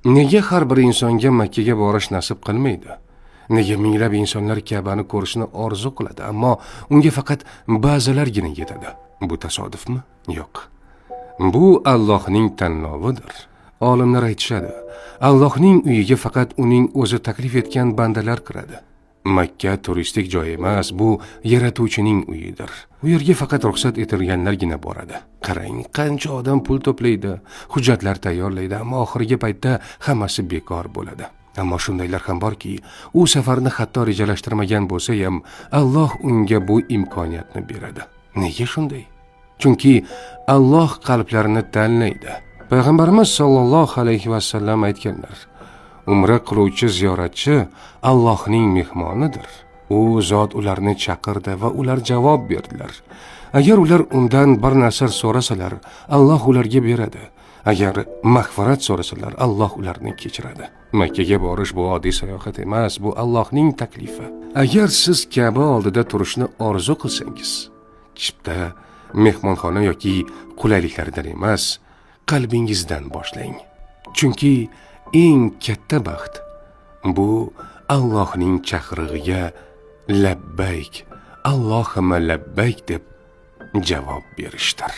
Nega har bir insonga Makkaga borish nasib qilmaydi? Nega minglab insonlar Ka'bani ko'rishni orzu qiladi, ammo unga faqat ba'zilargina yetadi? Bu tasodifmi? Yo'q. Bu Allohning tanlovidir. Olimlar aytishadi, Allohning uyiga faqat uning o'zi taklif etgan bandalar kiradi. Makka turistik joy emas, bu yaratuvchining uyidir. U yerga faqat ruxsat etilganlargina boradi. Qarang, qancha odam pul to'playdi, hujjatlar tayyorlaydi, ammo oxirgi paytda hammasi bekor bo'ladi. Ammo shundaylar ham borki, u safarni hatto rejalashtirmagan bo'lsa ham, Alloh unga bu imkoniyatni beradi. Nega shunday? Chunki Alloh qalblarni tanlaydi. Payg'ambarimiz sollallohu alayhi va sallam aytganlar: Umra qiluvchi ziyoratchi Allohning mehmonidir. U zot ularni chaqirdi va ular javob berdilar. Agar ular undan bir narsa so'rasalar, Alloh ularga beradi. Agar mag'firat so'rasalar, Alloh ularni kechiradi. Makkaga borish bu oddiy sayohat emas, bu Allohning taklifi. Agar siz Ka'ba oldida turishni orzu qilsangiz, chipta, mehmonxona yoki qulayliklardan emas, qalbingizdan boshlang. Chunki eng katta baxt bu Allohning chaqirig'iga labbayk, Allohumma labbayk deb javob berishdir.